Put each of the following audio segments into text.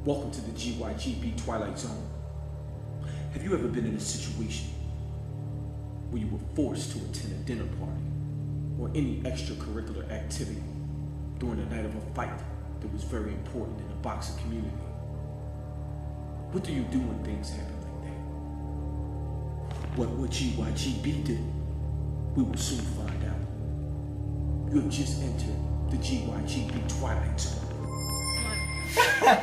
Welcome to the GYGB Twilight Zone. Have you ever been in a situation where you were forced to attend a dinner party or any extracurricular activity during the night of a fight that was very important in the boxing community? What do you do when things happen like that? What would GYGB do? We will soon find out. You have just entered the GYGB Twilight Zone. Good job.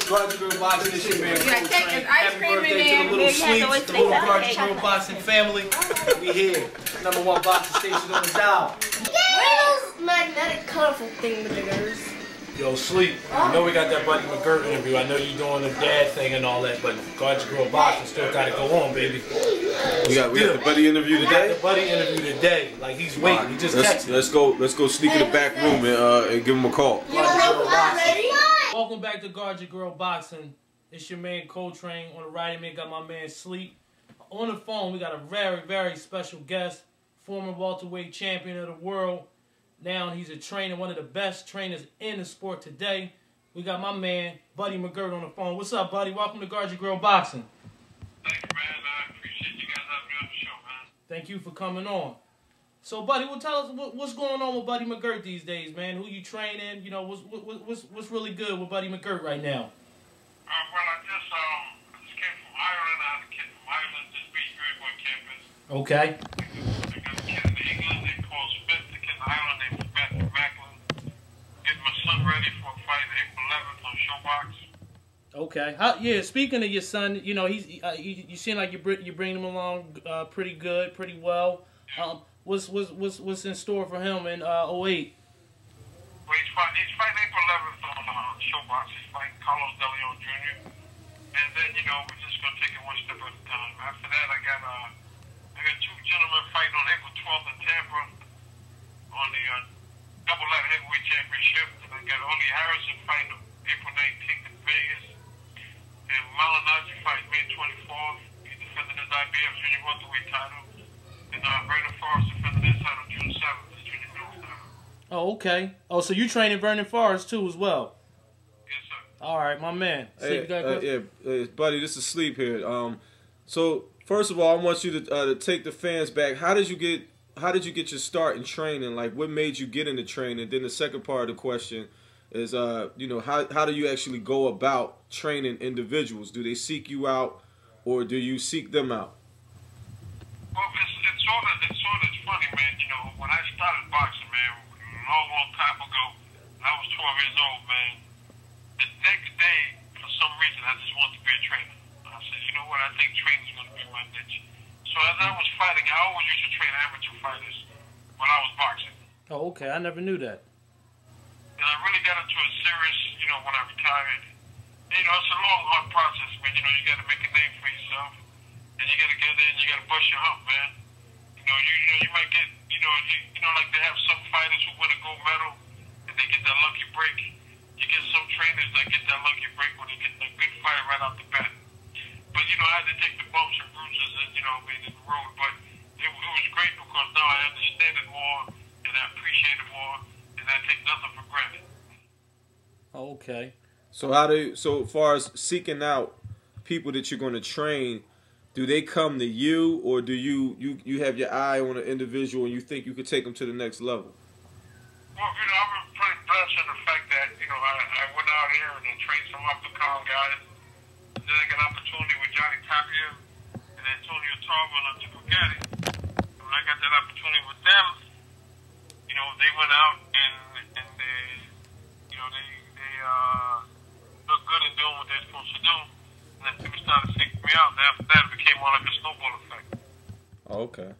Garden Girl Boxing, this your man. Happy birthday to the little Sleeps, the little Garden Girl Boxing family. We here. #1 boxing station on the dial. What are those magnetic colorful things? Yo, Sleep, you know we got that Buddy McGirt interview. I know you doing the dad thing and all that, but Garden Girl Boxing still got to go on, baby. We got the Buddy interview today? The Buddy interview today. Like, he's waiting. He just texted. Let's go sneak in the back room and give him a call. Welcome back to Guard Your Girl Boxing. It's your man Coltrane. On the right of me, got my man Sleep. On the phone, we got a very, very special guest, former welterweight champion of the world. Now he's a trainer, one of the best trainers in the sport today. We got my man, Buddy McGirt, on the phone. What's up, Buddy? Welcome to Guard Your Girl Boxing. Thank you, man. I appreciate you guys having me on the show, man. Thank you for coming on. So, Buddy, tell us what's going on with Buddy McGirt these days, man. Who you training? You know, what's really good with Buddy McGirt right now? Well, I just came from Ireland. I had a kid from Ireland just beat Great Boy campus. Okay. I got a kid in England named Paul Smith. The kid in Ireland named Matthew Macklin. Getting my son ready for a fight April 11th on Showbox. Okay. Yeah. Speaking of your son, you know you seem like you bring him along pretty good, pretty well. What's in store for him in 08? Well, he's fighting April 11th on Showbox. He's fighting Carlos De Leon Jr. And then, you know, we're just going to take it one step at a time. After that, I got two gentlemen fighting on April 12th in Tampa on the double light heavyweight championship. And I got Oli Harrison fighting April 19th in Vegas. And Malignaggi fighting May 24th. He's defending his IBF junior welterweight title. And Vernon Forrest defending his title June 7th, his junior middleweight title. Oh, okay. Oh, so you training Vernon Forrest too as well? Yes, sir. All right, my man. Buddy, this is Sleep here. So first of all, I want you to take the fans back. How did you get your start in training? Like, what made you get into training? Then the second part of the question is, you know, how do you actually go about training individuals? Do they seek you out, or do you seek them out? Well, it's sort of funny, man. You know, when I started boxing, man, a long time ago, I was 12 years old, man. The next day, for some reason, I just wanted to be a trainer. I said, you know what? I think training's going to be my niche. So as I was fighting, I always used to train amateur fighters when I was boxing. Oh, okay. I never knew that. And I really got into it serious, you know, when I retired. And, you know, it's a long, hard process, man. You know, you got to make a name for yourself. And you got to get in and you got to bust your hump, man. You know, you might get, you know, like they have some fighters who win a gold medal and they get that lucky break. You get some trainers that get that lucky break when they get a good fight right off the bat. But, you know, I had to take the bumps and bruises and, you know, in the road. But it was great because now I understand it more and I appreciate it more and I take nothing for granted. Okay. So far as seeking out people that you're going to train, do they come to you, or do you have your eye on an individual and you think you could take them to the next level? Well, you know, I've been pretty blessed in the fact that, you know, I went out here and I trained some up-and-coming guys. And then I got an opportunity with Johnny Tapia and Antonio Tarver and Chip Gatti. When I got that opportunity with them, you know, they went out and they, you know, they looked good in doing what they're supposed to do. And then people started seeking me out, and after that, it became more like a snowball effect. Oh, okay.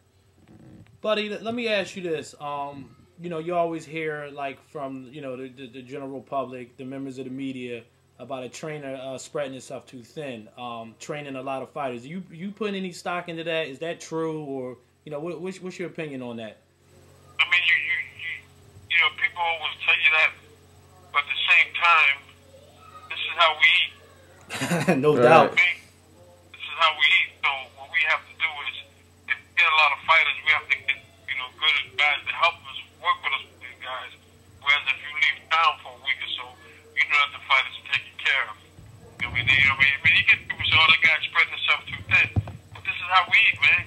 Buddy, let me ask you this. You know, you always hear, like, from, you know, the general public, the members of the media, about a trainer spreading himself too thin, training a lot of fighters. You put any stock into that? Is that true, or, you know, what's your opinion on that? I mean, you know, people always tell you that, but at the same time, this is how we eat. No doubt. This is how we eat. So what we have to do is, if we get a lot of fighters, we have to get, you know, good and bad to help us work with us, these guys.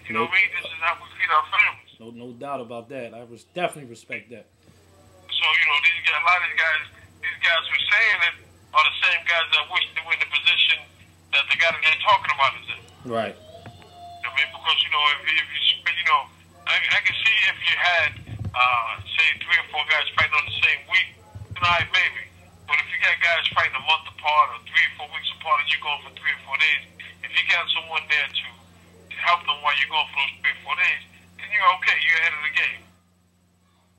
You know what I mean? This is how we feed our families. No doubt about that. I definitely respect that. So, you know, a lot of these guys who are saying it are the same guys that wish they were in the position that the guy that they're talking about is in. Right. I mean, because, you know, if you know, I can see if you had, say, 3 or 4 guys fighting on the same week, then maybe. But if you got guys fighting a month apart or 3 or 4 weeks apart and you're going for 3 or 4 days, if you got someone there to help them while you're going for those 3 or 4 days, then you're okay. You're ahead of the game.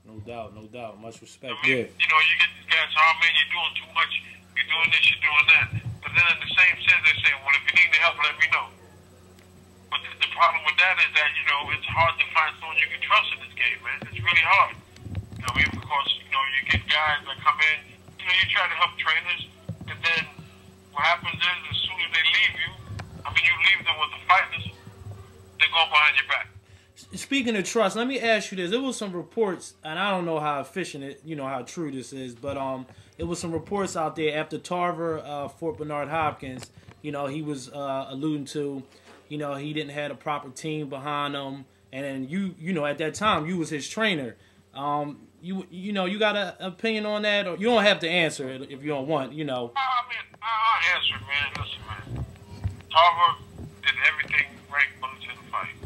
No doubt. Much respect. I mean, you know, you get these guys, oh man, you're doing too much. You're doing this, you're doing that. But then in the same sense, they say, well, if you need the help, let me know. But the problem with that is that, you know, it's hard to find someone you can trust in this game, man. It's really hard. You know what I mean? Because, you know, you get guys that come in, you know, you try to help trainers, and then what happens is as soon as they leave you, I mean, you leave them with the fighters, they go behind your back. Speaking of trust, let me ask you this. There was some reports, and I don't know how efficient it, you know, how true this is, but it was some reports out there after Tarver, Fort Bernard Hopkins, you know, he was alluding to, you know, he didn't have a proper team behind him, and then you know, at that time, you was his trainer. You know, you got an opinion on that, or you don't have to answer it if you don't want, you know. I mean, I'll answer it, man. Listen, man. Tarver did everything right until the fight.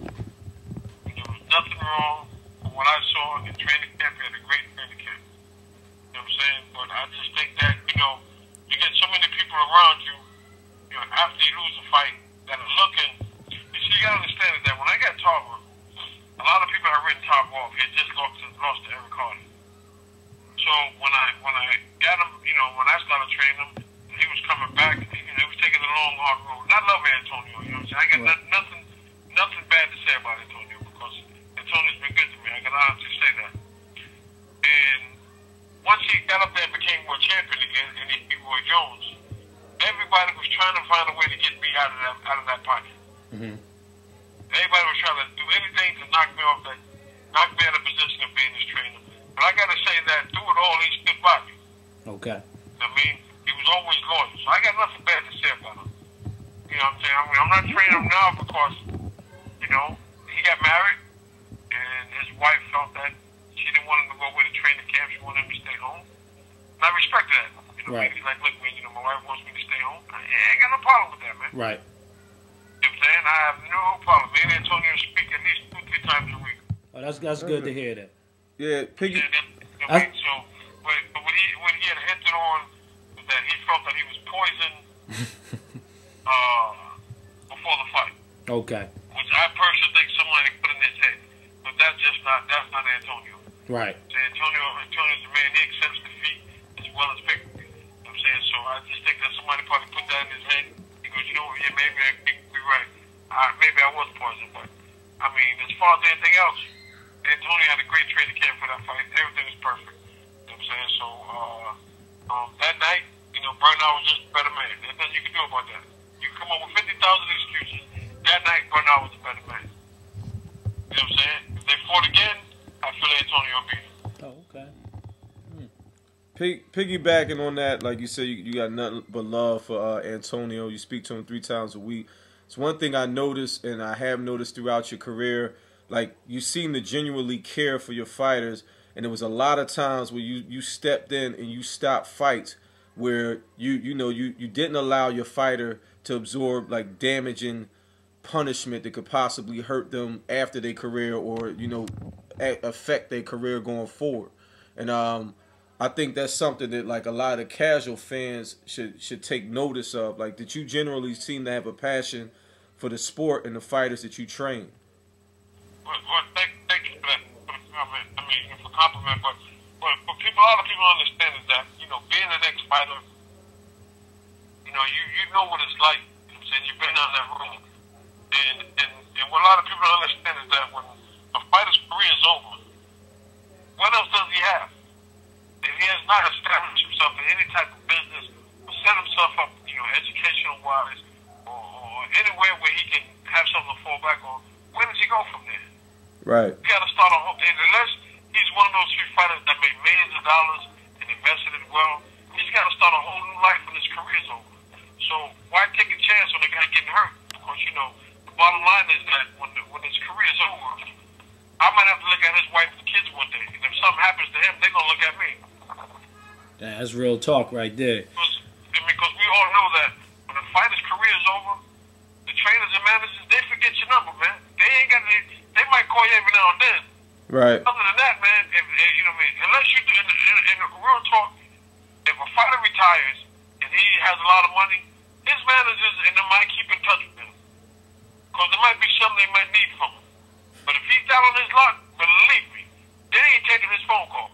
There was nothing wrong from what I saw in training camp. He had a great training camp. You know what I'm saying? But I just think that, you know, you get so many people around you, you know, after you lose a fight that are looking. You see, you got to understand that when I got Tarver, a lot of people had written Tarver off. He had just lost to Eric Hardy. So when I got him, you know, when I started training him, he was coming back. You know, he was taking the long, hard road. And I love Antonio. You know what I'm saying? I got nothing bad to say about Antonio because Antonio's been good to me. I can honestly say that. And once he got up there and became world champion again, and he beat Roy Jones, everybody was trying to find a way to get me out of that pocket. Mm-hmm. Everybody was trying to do anything to knock me out of the position of being his trainer. But I got to say that through it all, he stood by me. Okay. I mean, he was always loyal. So I got nothing bad to say about him. You know what I'm saying? I mean, I'm not training him now because, you know, he got married, and his wife felt that she didn't want him to go away to training camp. She wanted him to stay home. And I respect that. You know, right. He's like, look, man, you know, my wife wants me to stay home. I ain't got no problem with that, man. Right. You know what I'm saying? I have no problem. Me and Antonio speak at least 2-3 times a week. Oh, that's good to hear that. Yeah, Piggy. So, but when he had hinted on that he felt that he was poisoned before the fight. Okay. Which I personally think somebody put in his head. But that's not Antonio. Right. So Antonio's a man, he accepts defeat as well as victory. You know what I'm saying? So I just think that somebody probably put that in his head. He goes, you know what, yeah, maybe I could be right. Maybe I was poisoned, but I mean, as far as anything else, Antonio had a great training camp for that fight. Everything was perfect. You know what I'm saying? So that night, you know, Bernard was just a better man. There's nothing you can do about that. You can come up with 50,000 excuses. That night, Bernard was a better man. You know what I'm saying? If they fought again, I feel Antonio beat him. Oh, okay. Piggybacking on that, like you said, you got nothing but love for Antonio. You speak to him 3 times a week. It's one thing I noticed, and I have noticed throughout your career, like you seem to genuinely care for your fighters, and there was a lot of times where you stepped in and you stopped fights where you didn't allow your fighter to absorb like damaging punishment that could possibly hurt them after their career or, you know, affect their career going forward. And I think that's something that like a lot of casual fans should take notice of. Like, that you generally seem to have a passion for the sport and the fighters that you train. Well, thank you for that comment. I mean, for compliment, but a lot of people understand is that, you know, being an ex-fighter, you know, you know what it's like. You know what I'm saying? You've been down that road. And what a lot of people don't understand is that when a fighter's career is over, what else does he have? If he has not established himself in any type of business or set himself up, you know, educational-wise or anywhere where he can have something to fall back on, where does he go from there? Right. You got to start a whole. And unless he's one of those street fighters that made millions of dollars and invested it well, he's got to start a whole new life when his career's over. So why take a chance on a guy getting hurt? Because, you know, the bottom line is that when his career is over, I might have to look at his wife and kids one day. And if something happens to him, they're going to look at me. That's real talk right there. Because we all know that when a fighter's career is over, the trainers and managers, they forget your number, man. They might call you every now and then. Right. Other than that, man, you know what I mean? Unless you do, in real talk, if a fighter retires and he has a lot of money, his managers and them might keep in touch with him. Because there might be something they might need from him. But if he's down on his luck, believe me, they ain't taking his phone call.